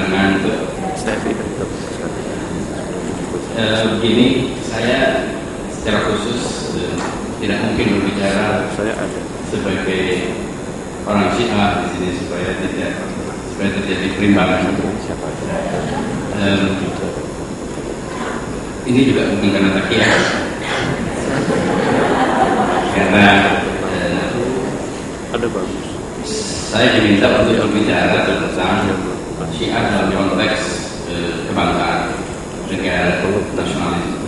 ngantuk. Begini, saya secara khusus tidak mungkin berbicara sebagai orang Syiah di sini supaya terjadi perimbangan. Ini juga bukan karena takiyah, karena saya diminta untuk berbicara tentang Syiah dalam konteks kebangsaan, negara nasionalisme.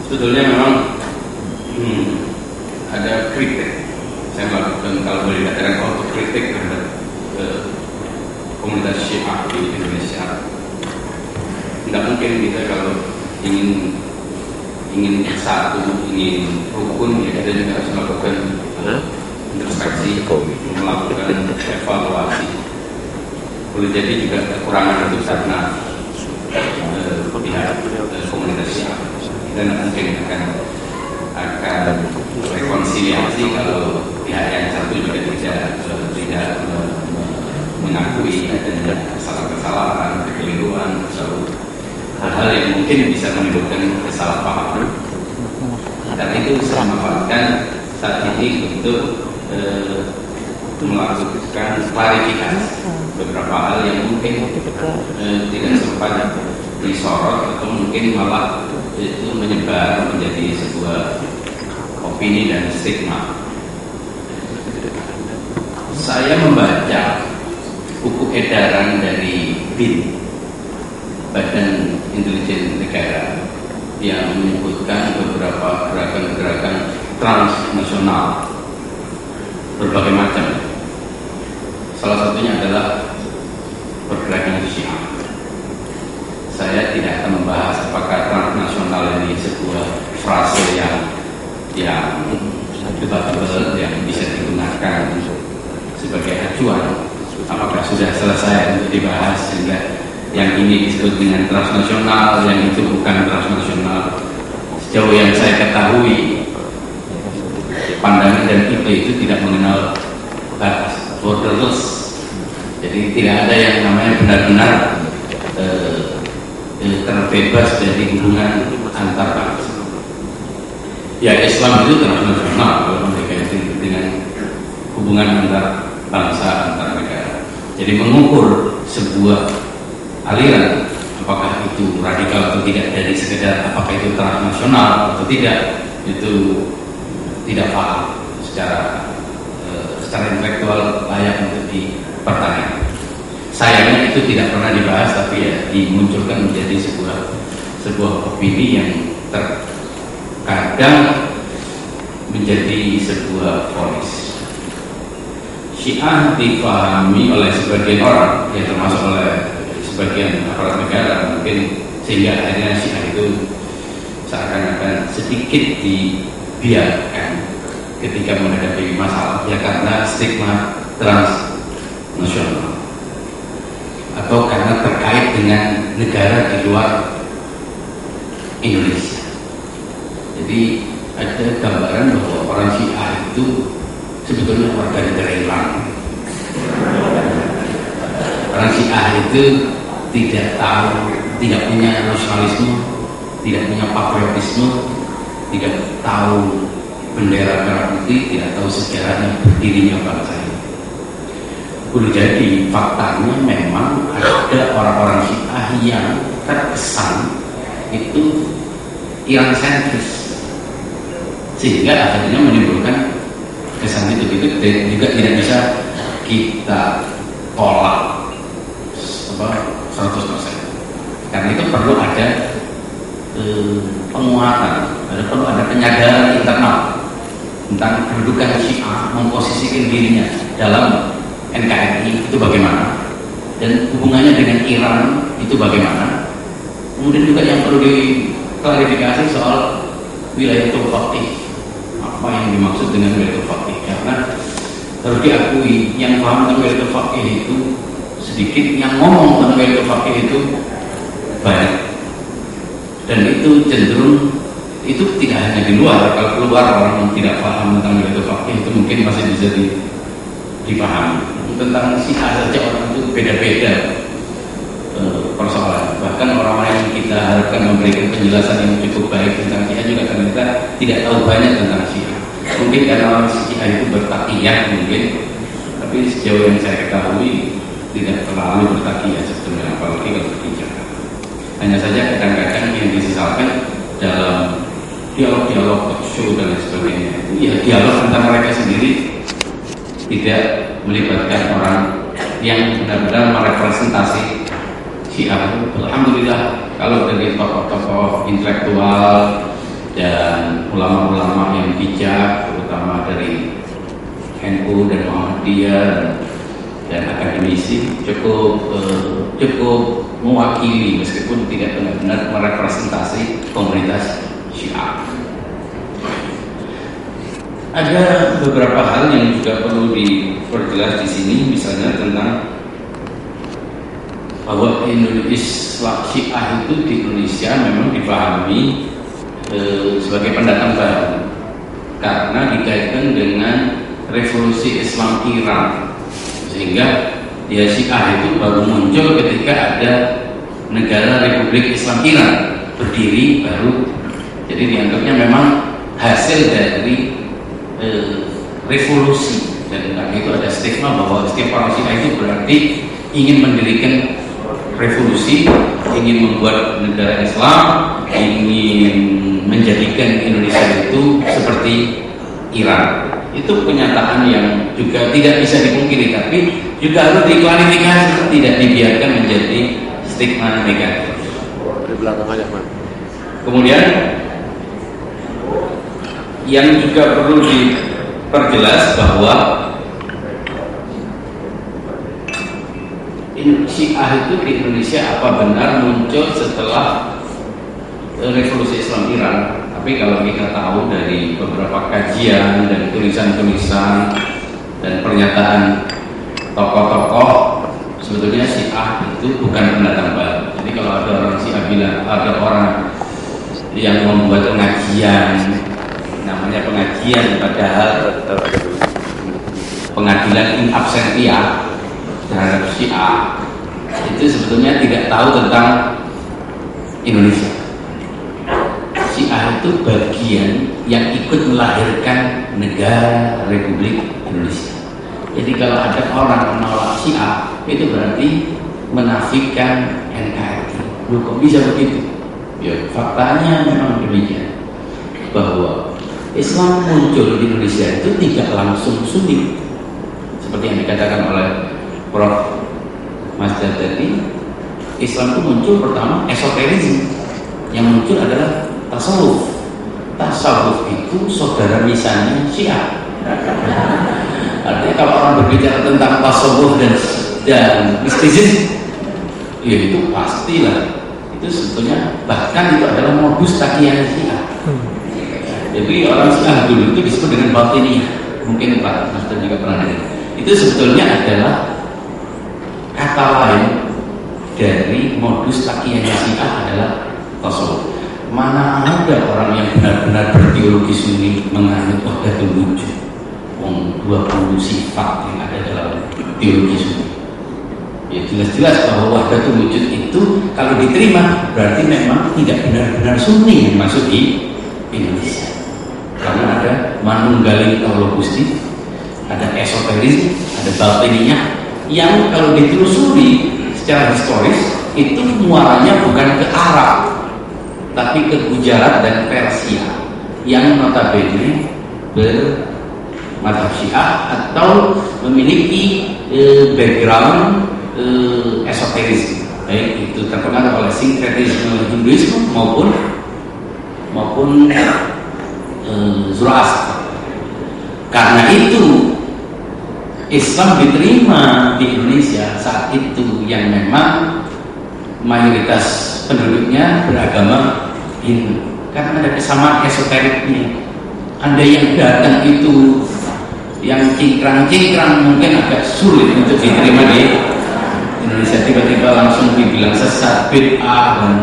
Sebetulnya memang ada kritik. Saya melakukan, kalau boleh dikatakan, autokritik terhadap komunitas Syiah di Indonesia. Tidak mungkin kita kalau ingin satu, ingin rukun, ya kita juga harus melakukan introspeksi, melakukan evaluasi. Boleh jadi juga kekurangan itu karena pihak komunitas Syiah. Kita tidak mungkin akan rekonsiliasi kalau pihak yang satu juga tidak mengakui adanya kesalahan-kesalahan, kekeliruan, atau hal-hal yang mungkin bisa menimbulkan kesalahpahaman. Dan itu saya manfaatkan saat ini untuk melakukan klarifikasi beberapa hal yang mungkin tidak sempat disorot atau mungkin malah itu menyebar menjadi sebuah opini dan stigma. Saya membaca buku edaran dari BIN, Badan Intelijen Negara, yang menyebutkan beberapa gerakan-gerakan transnasional berbagai macam. Salah satunya adalah pergerakan Syiah. Saya tidak akan membahas apakah transnasional ini sebuah frase yang debatable, yang bisa digunakan sebagai acuan. Apakah sudah selesai untuk dibahas sehingga yang ini disebut dengan transnasional, yang itu bukan transnasional. Sejauh yang saya ketahui, pandangan dan itu tidak mengenal batas, borderless. Jadi tidak ada yang namanya benar-benar terbebas dari hubungan antar bangsa. Ya, Islam itu transnasional kalau mereka itu dengan hubungan antar bangsa, antar negara. Jadi mengukur sebuah aliran, apakah itu radikal atau tidak, dari sekedar apakah itu transnasional atau tidak, itu tidak paham secara intelektual layak untuk dipertanyakan. Sayangnya itu tidak pernah dibahas, tapi ya dimunculkan menjadi sebuah opini yang terkadang menjadi sebuah vonis. Syiah dipahami oleh sebagian orang, ya termasuk oleh sebagian aparat negara mungkin, sehingga akhirnya Syiah itu seakan-akan sedikit dibiarkan ketika menghadapi masalah, ya karena stigma transnasional atau karena terkait dengan negara di luar Indonesia. Jadi ada gambaran bahwa orang Syiah itu sebetulnya warga negara Iran. Orang Syiah itu tidak tahu, tidak punya nasionalisme, tidak punya patriotisme, tidak tahu bendera merah putih, tidak tahu sejarahnya berdirinya bangsa ini. Boleh jadi faktanya memang ada orang-orang Syiah yang terkesan itu Iran sentris, sehingga akhirnya menimbulkan kesan itu juga tidak bisa kita tolak 100%. Karena itu perlu ada penguatan, perlu ada penyadaran internal tentang kedudukan Syiah, memposisikan dirinya dalam NKRI itu bagaimana, dan hubungannya dengan Iran itu bagaimana. Kemudian juga yang perlu diklarifikasi soal wilayatul faqih, apa yang dimaksud dengan wilayatul faqih, karena harus diakui yang paham tentang wilayatul faqih itu sedikit, yang ngomong tentang wilayatul faqih itu banyak, dan itu cenderung itu tidak hanya di luar. Kalau keluar orang yang tidak paham tentang wilayatul faqih itu mungkin masih bisa dipahami. Tentang Syiah saja orang itu berbeda-beda persoalan. Bahkan orang-orang yang kita harapkan memberikan penjelasan yang cukup baik tentang Syiah juga ternyata tidak tahu banyak tentang Syiah. Mungkin karena orang Syiah itu bertakiyah mungkin, tapi sejauh yang saya ketahui tidak terlalu bertakiyah sebetulnya, apalagi kalau berbicara. Hanya saja kadang-kadang yang disesalkan dalam dialog-dialog talk show dan lain sebagainya, ya dialog antara mereka sendiri tidak melibatkan orang yang benar-benar merepresentasi Syiah. Alhamdulillah kalau dari tokoh-tokoh intelektual dan ulama-ulama yang bijak, terutama dari NU dan Muhammadiyah dan akademisi cukup mewakili meskipun tidak benar-benar merepresentasi komunitas Syiah. Ada beberapa hal yang juga perlu diperjelas di sini, misalnya tentang bahwa Islam Syiah itu di Indonesia memang dipahami sebagai pendatang baru karena dikaitkan dengan revolusi Islam Iran, sehingga ya Syiah itu baru muncul ketika ada negara Republik Islam Iran berdiri baru. Jadi dianggapnya memang hasil dari revolusi, dan karena itu ada stigma bahwa setiap orang Syiah itu berarti ingin mendirikan revolusi, ingin membuat negara Islam, ingin menjadikan Indonesia itu seperti Iran. Itu kenyataan yang juga tidak bisa dipungkiri, tapi juga harus diklarifikasi, tidak dibiarkan menjadi stigma negatif. Di belakang aja, Mas. Kemudian yang juga perlu diperjelas bahwa Syiah itu di Indonesia apa benar muncul setelah revolusi Islam Iran. Tapi kalau kita tahu dari beberapa kajian dan tulisan-tulisan dan pernyataan tokoh-tokoh, sebetulnya Syiah itu bukan pendatang baru. Jadi kalau ada orang Syiah bilang, ada orang yang membuat pengajian, namanya pengajian, padahal pengadilan in absentia terhadap Syiah, itu sebetulnya tidak tahu tentang Indonesia. Syiah itu bagian yang ikut melahirkan negara Republik Indonesia. Jadi kalau ada orang menolak Syiah, itu berarti menafikan NKRI. Loh, kok bisa begitu? Ya, faktanya memang demikian, bahwa Islam muncul di Indonesia itu tidak langsung Sunni, seperti yang dikatakan oleh Prof. Mas tadi. Islam itu muncul pertama esoterisme, yang muncul adalah tasawuf. Tasawuf itu saudara misalnya Syiah. Artinya kalau orang berbicara tentang tasawuf dan mistisisme, ya itu pastilah itu sebetulnya, bahkan itu adalah modus takian Syiah. Jadi orang Syiah dulu itu disebut dengan batiniyah. Mungkin Pak Mas juga pernah dengar. Itu sebetulnya adalah kata lain dari modus takian Syiah adalah tasawuf. Mana ada orang yang benar-benar berteologi Sunni menganut wahdatul wujud, 20 sifat yang ada dalam teologi Sunni. Ya jelas-jelas bahwa wahdatul wujud itu kalau diterima berarti memang tidak benar-benar Sunni yang masuk di Indonesia. Karena ada manunggaling Allah Gusti, ada esoterisme, ada batiniyah yang kalau ditelusuri secara historis itu muaranya bukan ke Arab tapi ke Gujarat dan Persia yang notabene bermadhab Syiah atau memiliki background esoterisme, baik itu terpengaruh oleh sinkretisme Hinduisme maupun Zoroaster. Karena itu Islam diterima di Indonesia saat itu yang memang mayoritas penduduknya beragama Hindu, karena ada kesamaan esoteriknya. Ada yang datang itu yang cingkrang-cingkrang mungkin agak sulit untuk diterima di Indonesia, tiba-tiba langsung dibilang sesat, bid'ah, dan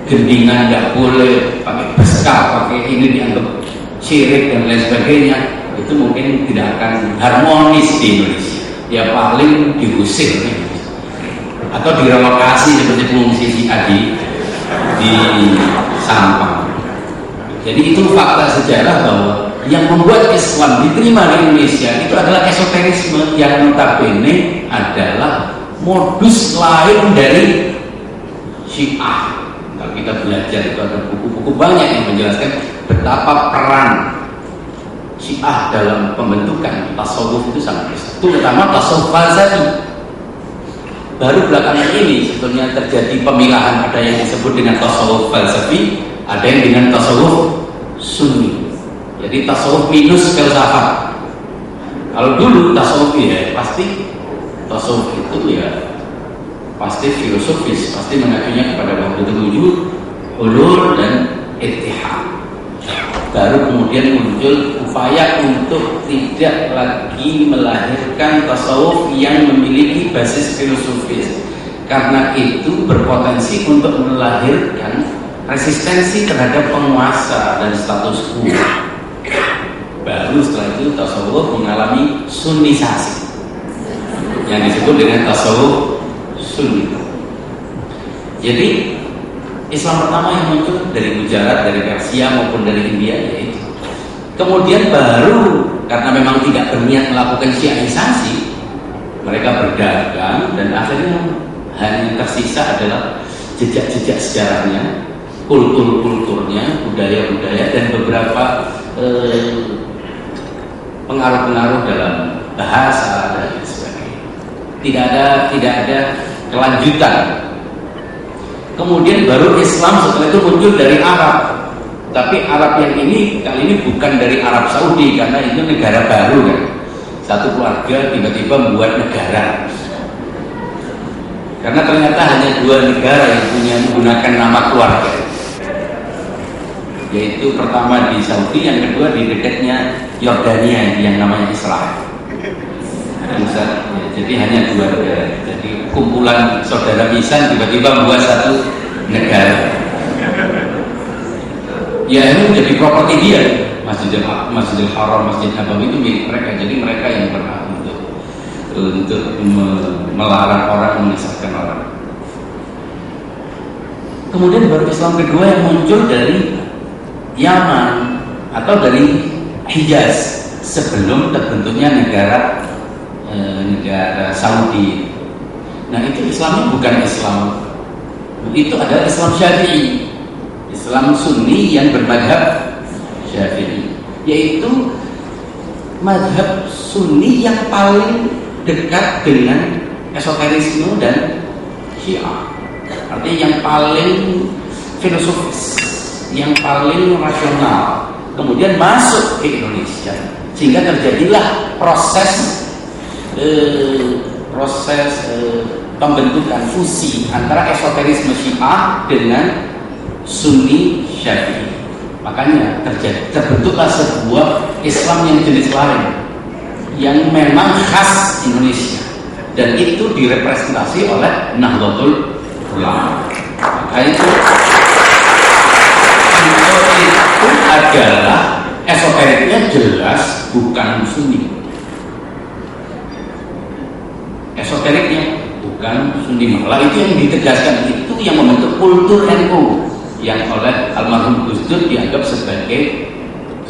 gendingan nggak boleh, pakai beskap, pakai ini dianggap syirik dan lain sebagainya. Itu mungkin tidak akan harmonis di Indonesia, ya paling diusir. atau direlokasi seperti pengungsi di Sampang. Jadi itu fakta sejarah bahwa yang membuat Islam diterima di Indonesia itu adalah esoterisme yang notabene adalah modus lain dari Syiah. Kalau kita belajar itu ada buku-buku banyak yang menjelaskan betapa peran Syiah dalam pembentukan tasawuf itu sangat besar, terutama tasawuf falsafi. Baru belakangan ini sebetulnya terjadi pemilahan, ada yang disebut dengan tasawuf falsafi, ada yang dengan tasawuf sunni. Jadi tasawuf minus filsafat. Kalau dulu tasawuf ya pasti tasawuf itu ya pasti filosofis, pasti mengacunya kepada wahdatul wujud, hulul dan ittihad. Baru kemudian muncul upaya untuk tidak lagi melahirkan tasawuf yang memiliki basis filosofis, karena itu berpotensi untuk melahirkan resistensi terhadap penguasa dan status quo. Baru setelah itu tasawuf mengalami sunnisasi yang disebut dengan tasawuf sunni. Jadi Islam pertama yang muncul dari Gujarat, dari Persia maupun dari India yaitu. Kemudian baru karena memang tidak berniat melakukan syiaisasi, mereka berdagang dan akhirnya hanya tersisa adalah jejak-jejak sejarahnya, kulturnya, budaya-budaya dan beberapa pengaruh-pengaruh dalam bahasa dan sebagainya. Tidak ada kelanjutan. Kemudian baru Islam setelah itu muncul dari Arab. Tapi Arab yang ini kali ini bukan dari Arab Saudi, karena itu negara baru kan. Satu keluarga tiba-tiba membuat negara. Karena ternyata hanya dua negara yang punya menggunakan nama keluarga, yaitu pertama di Saudi, yang kedua di dekatnya Yordania yang namanya Israel. Jadi hanya dua negara. Jadi kumpulan saudara misan tiba-tiba membuat satu negara. Ya itu jadi properti dia. Masjidil Haram, Masjid Nabawi itu milik mereka. Jadi mereka yang berhak untuk melarang orang, menyesatkan orang. Kemudian baru Islam kedua yang muncul dari Yaman atau dari Hijaz sebelum terbentuknya negara Saudi. Nah itu Islamnya bukan Islam, itu adalah Islam Syafi'i, Islam Sunni yang bermadhab Syafi'i, yaitu madhab Sunni yang paling dekat dengan esoterisme dan Syiah. Artinya yang paling filosofis, yang paling rasional, kemudian masuk ke Indonesia, sehingga terjadilah proses pembentukan fusi antara esoterisme Syiah dengan Sunni Syafi'i. Makanya terbentuklah sebuah Islam yang jenis lain, yang memang khas Indonesia, dan itu direpresentasi oleh Nahdlatul Ulama. Maka itu adalah esoteriknya jelas bukan Sunni. Esoteriknya bukan Sunni, malah itu yang ditegaskan, itu yang membentuk kultur NU yang oleh almarhum Gus Dur dianggap sebagai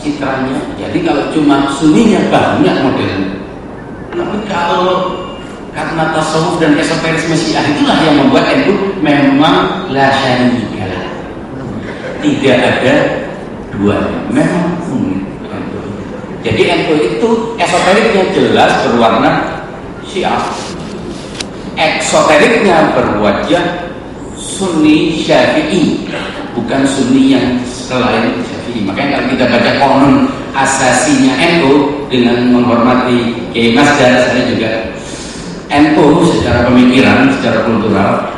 citranya. Jadi kalau cuma Sunninya banyak modelnya, tapi kalau karena tasawuf dan esoterisme Syiah itulah yang membuat NU memang la syarika, tidak ada dua, memang jadi NU itu esoteriknya jelas berwarna Syiah, eksoteriknya berwajah Sunni Syafi'i, bukan Sunni yang selain Syafi'i. Makanya kalau kita baca konon asasinya NU dengan menghormati Kiai Masdar, saya juga NU secara pemikiran, secara kultural.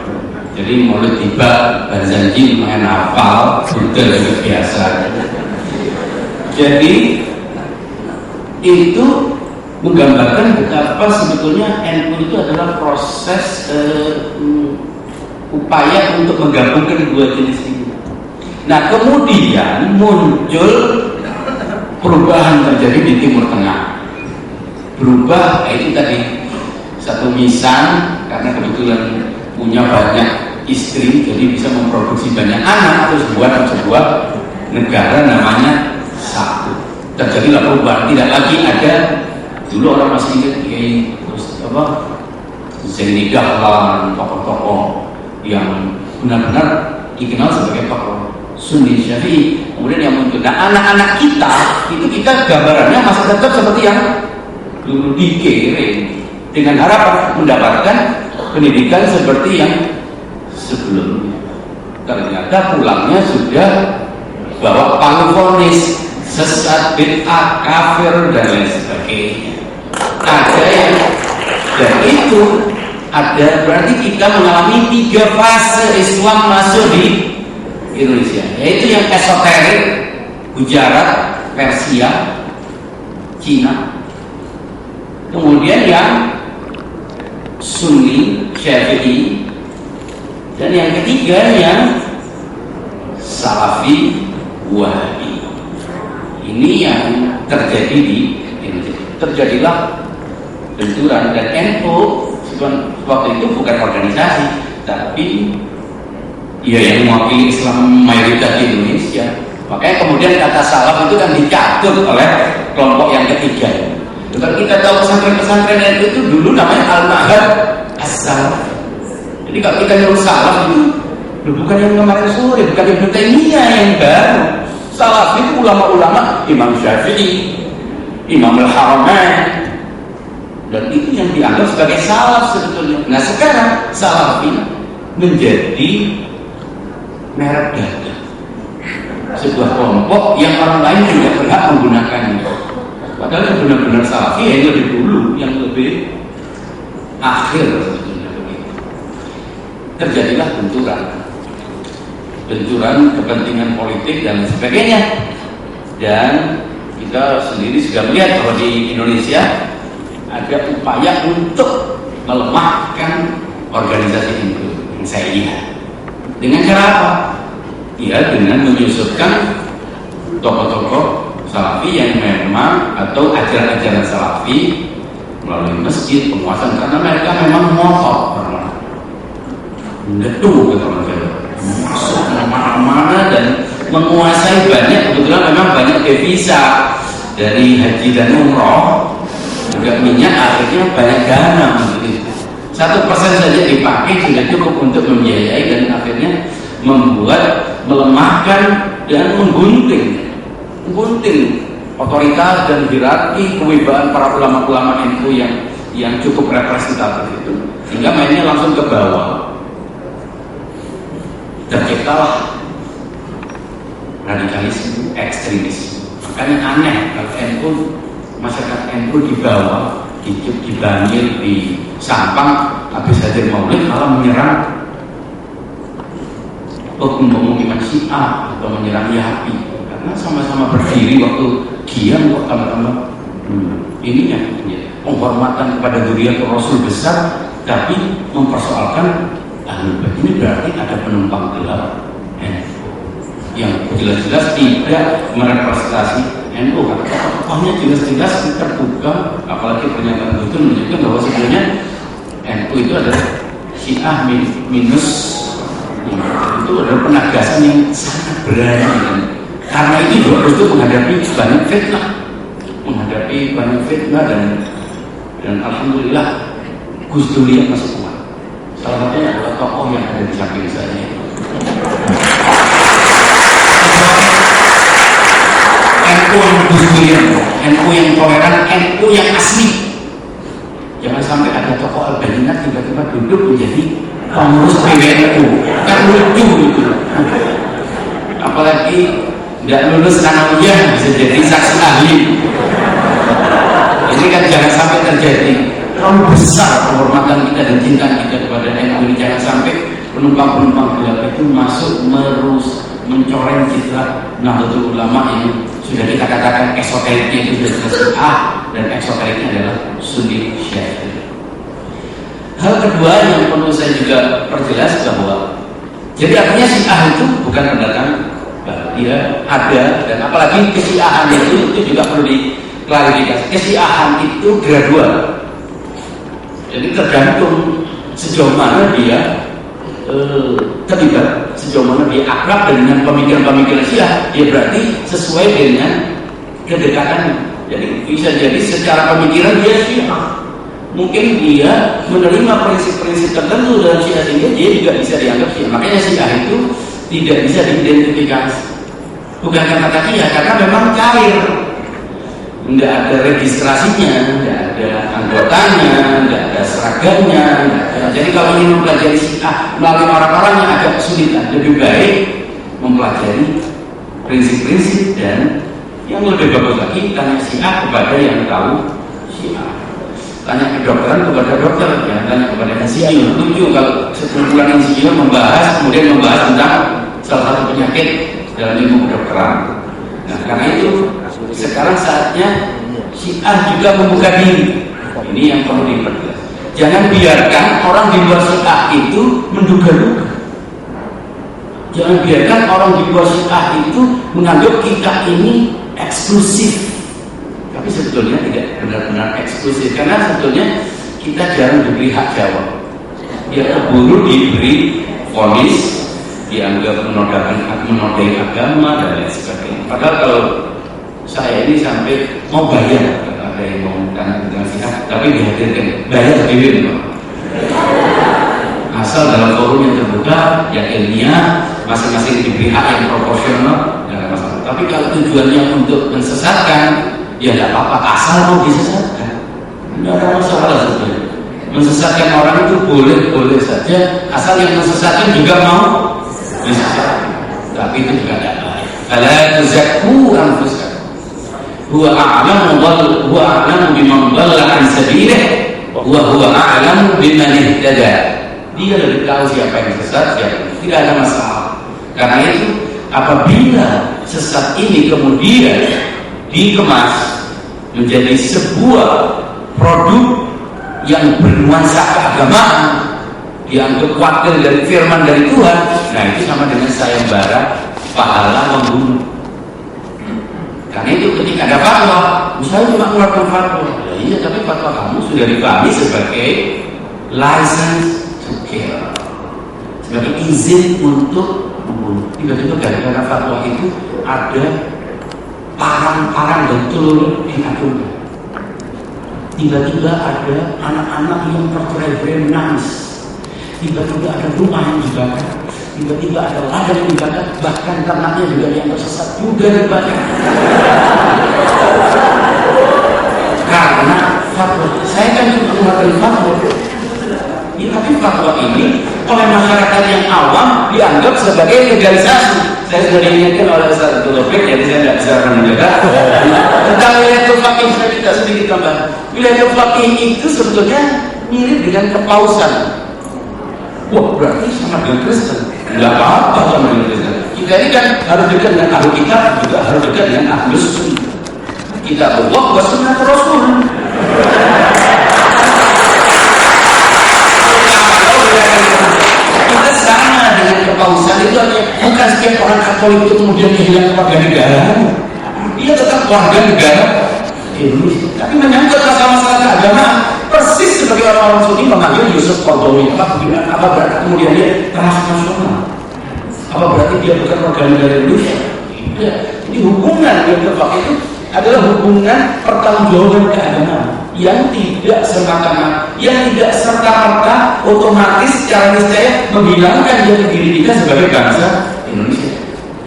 Jadi Maulid tiba, Barzanji lumayan hafal, Buddha juga biasa. Jadi itu menggambarkan betapa sebetulnya NU itu adalah proses upaya untuk menggabungkan dua jenis ini. Nah kemudian muncul perubahan terjadi di Timur Tengah. Berubah itu tadi satu misan, karena kebetulan punya banyak istri, jadi bisa memproduksi banyak anak, terus buat sebuah negara namanya satu. Terjadilah perubahan, tidak lagi ada, dulu orang masih ingat terus apa, Zaini Dahlan, tokoh-tokoh yang benar-benar dikenal sebagai tokoh Sunni Syafi'i. Kemudian yang muncul, nah anak-anak kita itu kita gambarannya masih tetap seperti yang dulu dikirim, dengan harapan mendapatkan pendidikan seperti yang sebelumnya. Ternyata pulangnya sudah bawa pangkonis, sesat, bid'ah, kafir dan lain sebagainya. Ada yang, dan itu ada, berarti kita mengalami 3 fase Islam masuk di Indonesia, yaitu yang esoterik, Gujarat, Persia, Cina. Kemudian yang Sunni, Syafi'i, dan yang ketiga yang Salafi, Wahabi. Ini yang terjadi di Indonesia. Terjadilah benturan, dan NU waktu itu bukan organisasi, tapi ya yang mewakili Islam mayoritas di Indonesia. Makanya kemudian kata salaf itu kan dicatut oleh kelompok yang ketiga. Kalau kita tahu pesantren-pesantren itu dulu namanya Al-Ma'had As-Salaf. Jadi kalau kita nyuruh salaf itu bukan yang kemarin sore, bukan Ibnu Taimiyah yang baru. Salaf itu ulama-ulama Imam Syafi'i, Imam Al-Haramain, dan itu yang dianggap sebagai salaf sebetulnya. Nah sekarang salaf ini menjadi merek dagang, sebuah kelompok yang orang lain tidak berhak menggunakannya. Padahal yang benar-benar salafi yang lebih dulu, yang lebih akhir sebetulnya begitu. Terjadilah benturan kepentingan politik dan sebagainya. Dan kita sendiri sudah melihat bahwa di Indonesia ada upaya untuk melemahkan organisasi itu yang saya lihat. Dengan cara apa? Ya dengan menyusupkan tokoh-tokoh salafi yang memang, atau ajaran-ajaran salafi melalui masjid, penguasaan, karena mereka memang ngotot ngeduh gitu masuk mana-mana dan menguasai banyak. Kebetulan memang banyak devisa dari haji dan umroh, juga minyak, akhirnya banyak dana gitu. 1% saja dipakai sudah cukup untuk membiayai, dan akhirnya membuat, melemahkan dan menggunting otoritas dan hierarki kewibawaan para ulama-ulama NU yang cukup representatif itu, sehingga mainnya langsung ke bawah. Terciptalah radikalisme, ekstremisme. Makanya aneh kalau NU, masyarakat NU di bawah, di Bangil, di Sampang, habis hadir Maulid malah menyerang pemukiman Syiah atau menyerang Yahabi, karena sama-sama berdiri waktu Qiyam kok tambah-tambah ininya penghormatan kepada dzurriyyah Rasul besar, tapi mempersoalkan Ahlul Bait. Ini berarti ada penumpang gelap yang jelas-jelas tidak merepresentasi NU. Tokohnya jelas-jelas terbuka, apalagi pernyataan itu menunjukkan bahwa sebenarnya NU itu adalah Syiah minus, itu adalah penegasan yang sangat berani. Karena itu juga itu menghadapi banyak fitnah, dan alhamdulillah Gus Dur masih kuat. Salah satunya adalah tokoh yang ada di samping saya. NU yang Gus Dur, NU yang toleran, NU yang asli. Jangan sampai ada tokoh Al-Bayyinah tiba-tiba duduk menjadi pengurus PBNU, kan lucu gitu. Apalagi nggak lulus sanawiyah bisa jadi saksi ahli. Ini kan jangan sampai terjadi. Terlalu besar penghormatan kita dan cinta kita kepada NU ini. Jangan sampai penumpang-penumpang gelap itu masuk mencoreng citra Nahdlatul Ulama yang sudah kita katakan esoteriknya itu sudah jelas dan eksoteriknya adalah Sunni Syafi'i. Hal kedua yang perlu saya juga perjelas bahwa jadi artinya Syiah itu bukan pendatang, dia ada, dan apalagi kesyiahan itu juga perlu diklarifikasi. Kesyiahan itu gradual, jadi tergantung sejauh mana dia terlibat, sejauh mana dia akrab dengan pemikiran-pemikiran Syiah, ya berarti sesuai dengan kedekatannya. Jadi bisa jadi secara pemikiran dia Syiah, mungkin dia menerima prinsip-prinsip tertentu dalam Syiah sehingga dia juga bisa dianggap Syiah. Makanya Syiah itu tidak bisa diidentifikasi, bukan karena Syiah, karena memang cair, nggak ada registrasinya, nggak ada anggotanya, nggak ada seragamnya, nggak ada. Jadi kalau ingin mempelajari Syiah melalui orang-orang yang agak kesulitan, lebih baik mempelajari prinsip-prinsip, dan yang lebih bagus lagi tanya Syiah kepada yang tahu Syiah. Tanya kedokteran kepada dokter, ya, tanya kepada insinyur. Lucu kalau sekumpulan insinyur kemudian membahas tentang salah satu penyakit dalam ilmu kedokteran. Nah, karena itu sekarang saatnya Syiah juga membuka diri. Ini yang perlu diperjelas. Jangan biarkan orang di luar Syiah itu menduga-duga. Jangan biarkan orang di luar Syiah itu menganggap kita ini eksklusif. Tapi sebetulnya tidak benar-benar eksklusif, karena sebetulnya kita jarang diberi hak jawab. Dia keburu diberi vonis, dianggap menodai agama dan lain sebagainya. Padahal kalau saya ini sampai mau bayar, ada yang mau tanya tentang Syiah, tapi dihadirkan bayar sendiri, asal dalam forum yang terbuka, yang ilmiah, masing-masing diberi hak yang proporsional, tidak masalah. Tapi kalau tujuannya untuk mensesatkan, ya tidak apa-apa, asal mau disesatkan, tidak ada masalah sebetulnya. Mensesatkan orang itu boleh-boleh saja, asal yang mensesatkan juga mau disesatkan. Tapi itu juga tidak baik. Fala tuzakku anfusakum, huwa a'lamu biman dhalla an sabilihi wa huwa a'lamu biman ihtada. Dia lebih tahu siapa yang sesat, siapa yang tidak ada masalah. Karena itu apabila sesat ini kemudian dikemas menjadi sebuah produk yang bernuansa keagamaan, dianggap wakil dari firman dari Tuhan, nah itu sama dengan sayembara pahala membunuh. Karena itu ketika ada fatwa, misalnya cuma mengeluarkan fatwa, ya iya, tapi fatwa kamu sudah dipahami sebagai license to kill, sebagai izin untuk membunuh. Tiba-tiba gara-gara fatwa itu ada parang-parang dan telur diacungkan. Tiba-tiba ada anak-anak yang tercerai-berai menangis. Tiba-tiba ada rumah yang dibakar. Tiba-tiba ada ladang yang dibakar. Bahkan ternaknya juga yang tersesat juga dibakar. Karena fatwa, saya kan cuma mengatur fatwa. Ya, tapi fatwa ini oleh masyarakat yang awam dianggap sebagai legalisasi. Saya sudah diingatkan oleh Ustaz Abdul Rafiq, jadi saya tidak bisa menjaga. Tentang wilayatul faqih saya tidak sedikit tambah. Wilayatul faqih itu sebetulnya mirip dengan kepausan. Wah, berarti sama dengan Kristen. Tidak apa-apa sama dengan Kristen. Kita ini kan harus dekat dengan ahli kitab, juga harus dekat dengan ahli sunnah. Kita Allah wa sunnah Rasul. Kita sama dengan kepausan itu artinya bukan setiap orang Katolik itu kemudian kehilangan warga negara. Dia tetap warga negara Indonesia, tapi menyangkut masalah-masalah keagamaan persis sebagai orang-orang Sunni memanggil Yusuf Qaradawi. Apa berarti kemudian dia transnasional? Apa berarti dia bukan warga negara Indonesia? Tidak. Jadi hubungan yang terpakai itu adalah hubungan pertanggungjawaban keagamaan yang tidak semata-mata, yang tidak serta-merta otomatis secara niscaya menghilangkan jati diri kita sebagai bangsa Indonesia.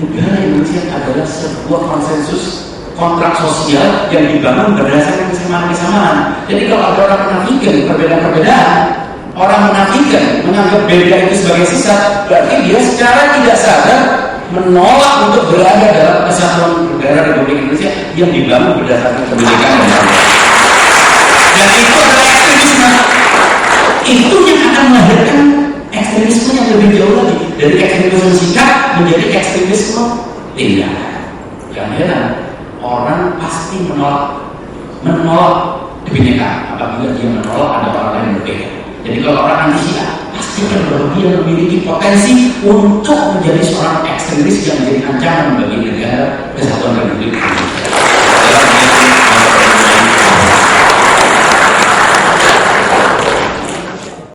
Negara Indonesia adalah sebuah konsensus kontrak sosial yang dibangun berdasarkan kesamaan-kesamaan. Jadi kalau ada orang menafikan perbedaan-perbedaan, orang menafikan menganggap beda itu sebagai sesat, berarti dia secara tidak sadar menolak untuk berada dalam kesatuan negara Republik Indonesia yang dibangun berdasarkan kebinekaan dan keadilan. Dan itu adalah ekstremisme. Itu yang akan melahirkan ekstremisme yang lebih jauh lagi, dari ekstremisme sikap menjadi ekstremisme tindakan. Jangan heran, orang pasti menolak kebinekaan apabila dia menolak ada orang lain yang berbeda. Jadi kalau orang anti Syiah pastikan bahwa dia memiliki potensi untuk menjadi seorang ekstremis yang menjadi ancaman bagi negara kesatuan Republik